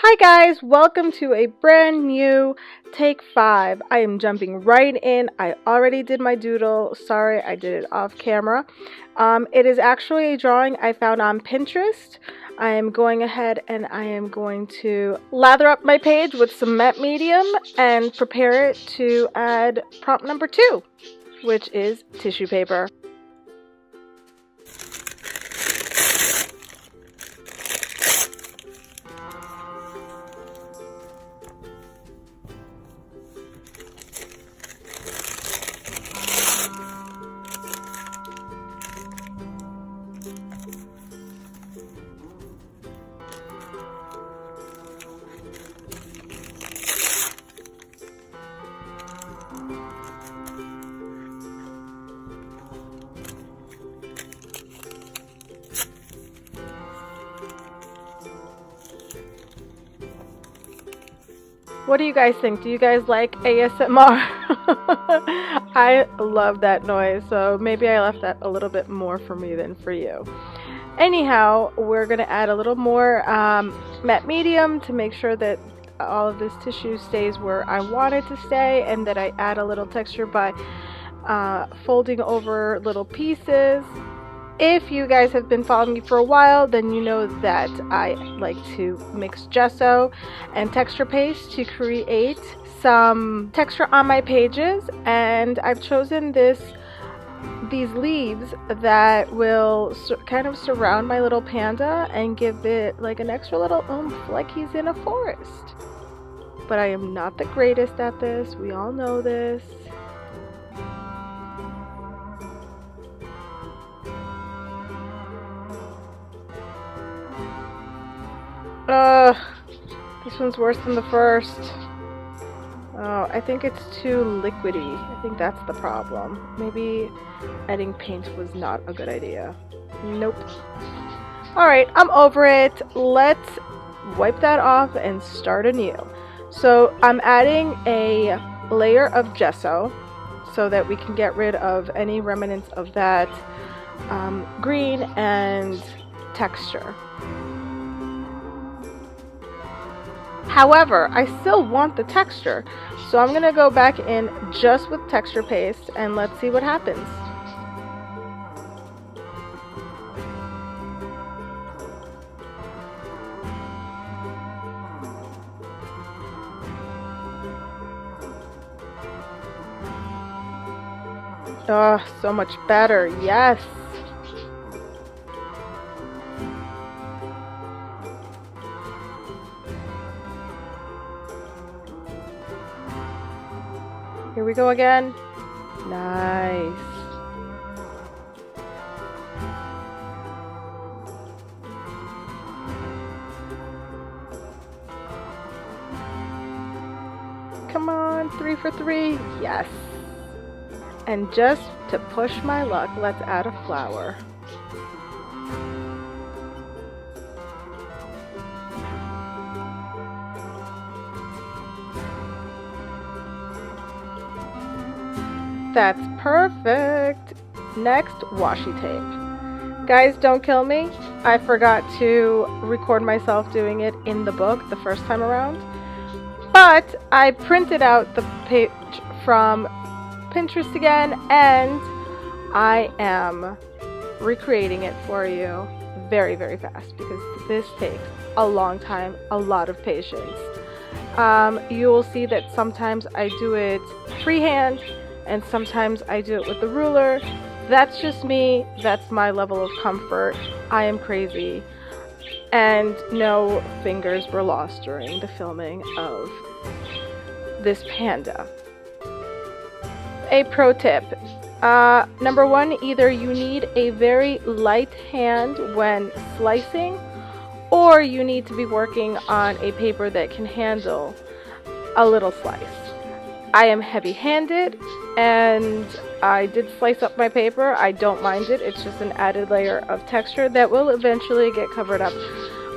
Hi guys, welcome to a brand new take 5. I am jumping right in. I already did my doodle. Sorry, I did it off camera. It is actually a drawing I found on Pinterest. I am going ahead and I am going to lather up my page with some matte medium and prepare it to add prompt number 2, which is tissue paper. What do you guys think? Do you guys like ASMR? I love that noise, so maybe I left that a little bit more for me than for you. Anyhow, we're going to add a little more matte medium to make sure that all of this tissue stays where I want it to stay, and that I add a little texture by folding over little pieces. If you guys have been following me for a while, then you know that I like to mix gesso and texture paste to create some texture on my pages, and I've chosen these leaves that will kind of surround my little panda and give it like an extra little oomph, like he's in a forest. But I am not the greatest at this, we all know this. This one's worse than the first. Oh, I think it's too liquidy. I think that's the problem. Maybe adding paint was not a good idea. Nope. Alright, I'm over it. Let's wipe that off and start anew. So I'm adding a layer of gesso so that we can get rid of any remnants of that green and texture. However, I still want the texture, so I'm going to go back in just with texture paste and let's see what happens. Oh, so much better, yes! Here we go again. Nice. Come on, 3 for 3. Yes. And just to push my luck, let's add a flower. That's perfect. Next, washi tape. Guys, don't kill me. I forgot to record myself doing it in the book the first time around. But I printed out the page from Pinterest again, and I am recreating it for you very, very fast because this takes a long time, a lot of patience. You will see that sometimes I do it freehand, and sometimes I do it with the ruler. That's just me. That's my level of comfort. I am crazy. And no fingers were lost during the filming of this panda. A pro tip. Number 1, either you need a very light hand when slicing, or you need to be working on a paper that can handle a little slice. I am heavy-handed, and I did slice up my paper. I don't mind it. It's just an added layer of texture that will eventually get covered up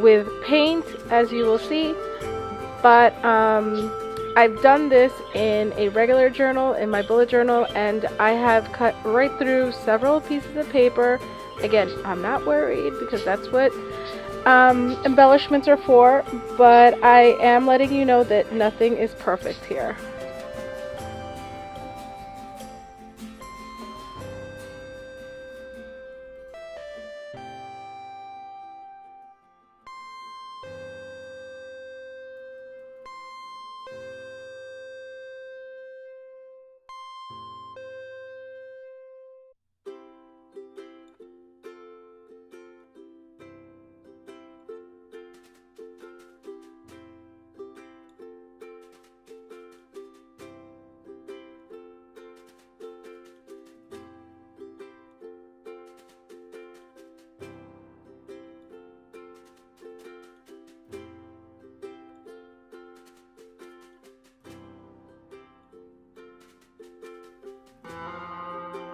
with paint, as you will see. But I've done this in a regular journal, in my bullet journal, and I have cut right through several pieces of paper. Again, I'm not worried because that's what embellishments are for, but I am letting you know that nothing is perfect here.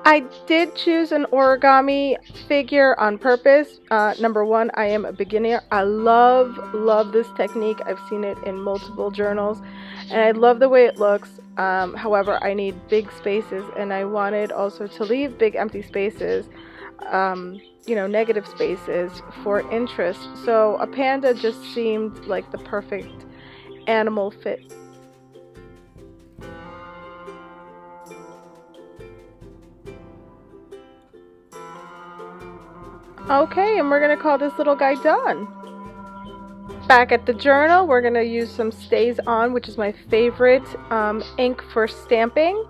I did choose an origami figure on purpose. Number one, I am a beginner. I love this technique. I've seen it in multiple journals, and I love the way it looks. However, I need big spaces, and I wanted also to leave big empty spaces, negative spaces for interest. So a panda just seemed like the perfect animal fit. Okay, and we're going to call this little guy done. Back at the journal, we're going to use some Stays On, which is my favorite ink for stamping.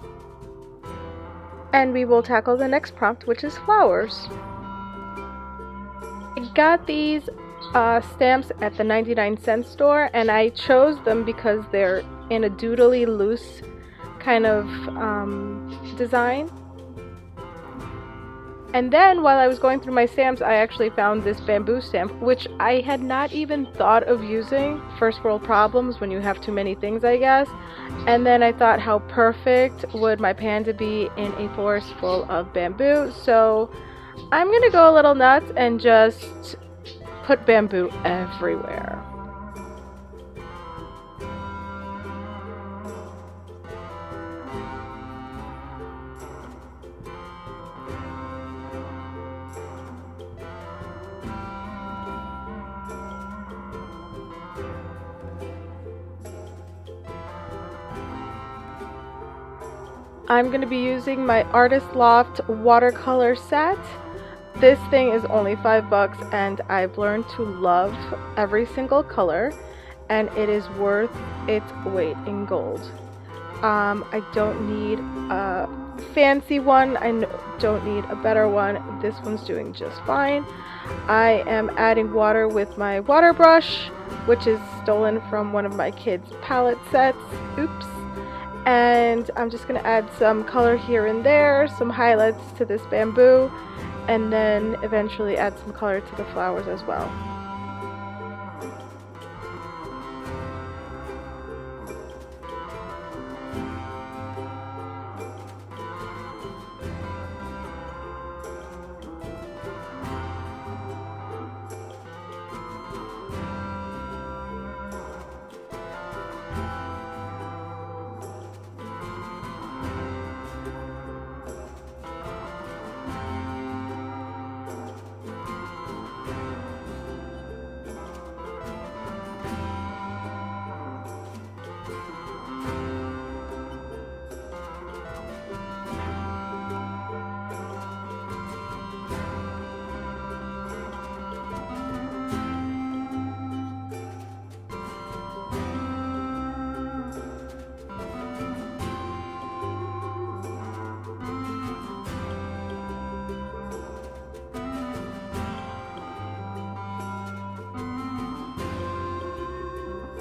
And we will tackle the next prompt, which is flowers. I got these stamps at the 99-cent store, and I chose them because they're in a doodly loose kind of design. And then while I was going through my stamps, I actually found this bamboo stamp, which I had not even thought of using. First world problems when you have too many things, I guess. And then I thought, how perfect would my panda be in a forest full of bamboo? So I'm gonna go a little nuts and just put bamboo everywhere. I'm going to be using my Artist Loft watercolor set. This thing is only $5 and I've learned to love every single color, and it is worth its weight in gold. I don't need a fancy one, I don't need a better one. This one's doing just fine. I am adding water with my water brush, which is stolen from one of my kids' palette sets. Oops. And I'm just going to add some color here and there, some highlights to this bamboo, and then eventually add some color to the flowers as well.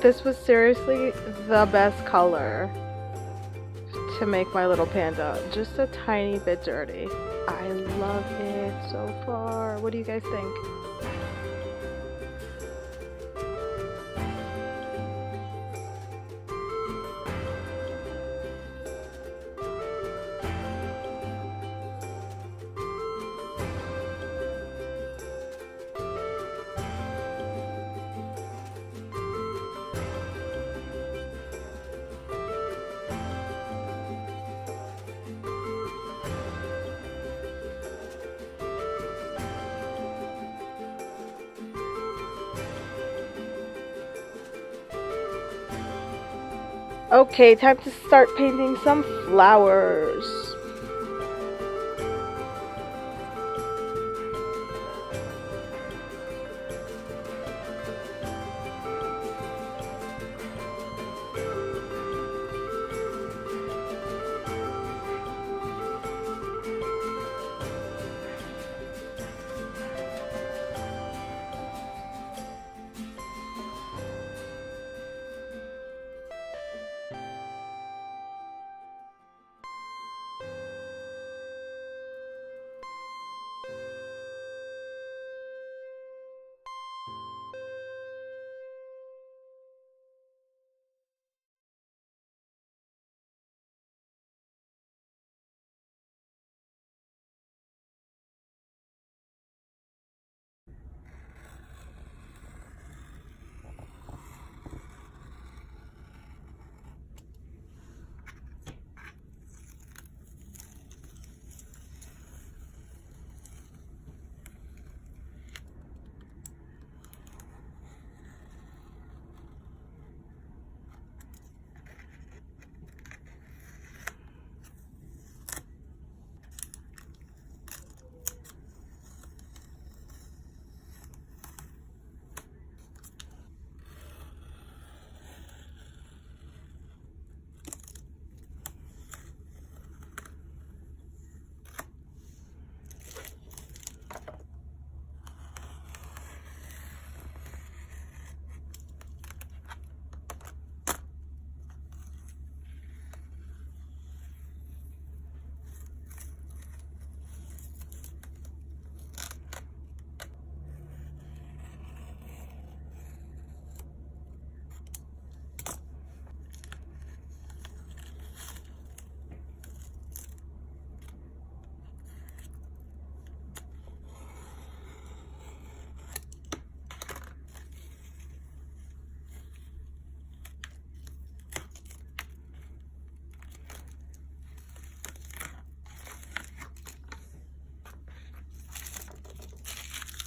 This was seriously the best color to make my little panda. Just a tiny bit dirty. I love it so far. What do you guys think? Okay, time to start painting some flowers.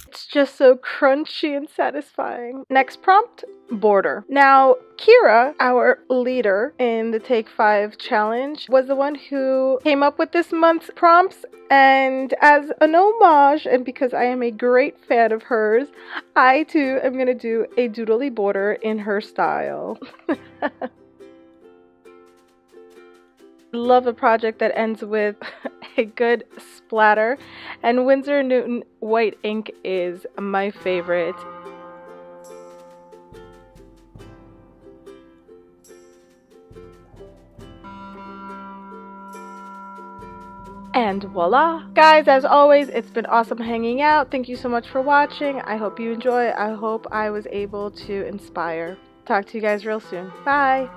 It's just so crunchy and satisfying. Next prompt, border. Now, Kira, our leader in the Take 5 challenge, was the one who came up with this month's prompts, and as an homage, and because I am a great fan of hers, I too am going to do a doodly border in her style. Love a project that ends with a good splatter, and Winsor Newton white ink is my favorite. And voila! Guys, as always, it's been awesome hanging out. Thank you so much for watching. I hope you enjoy. I hope I was able to inspire. Talk to you guys real soon. Bye!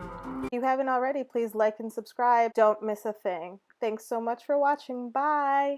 If you haven't already, please like and subscribe. Don't miss a thing. Thanks so much for watching. Bye!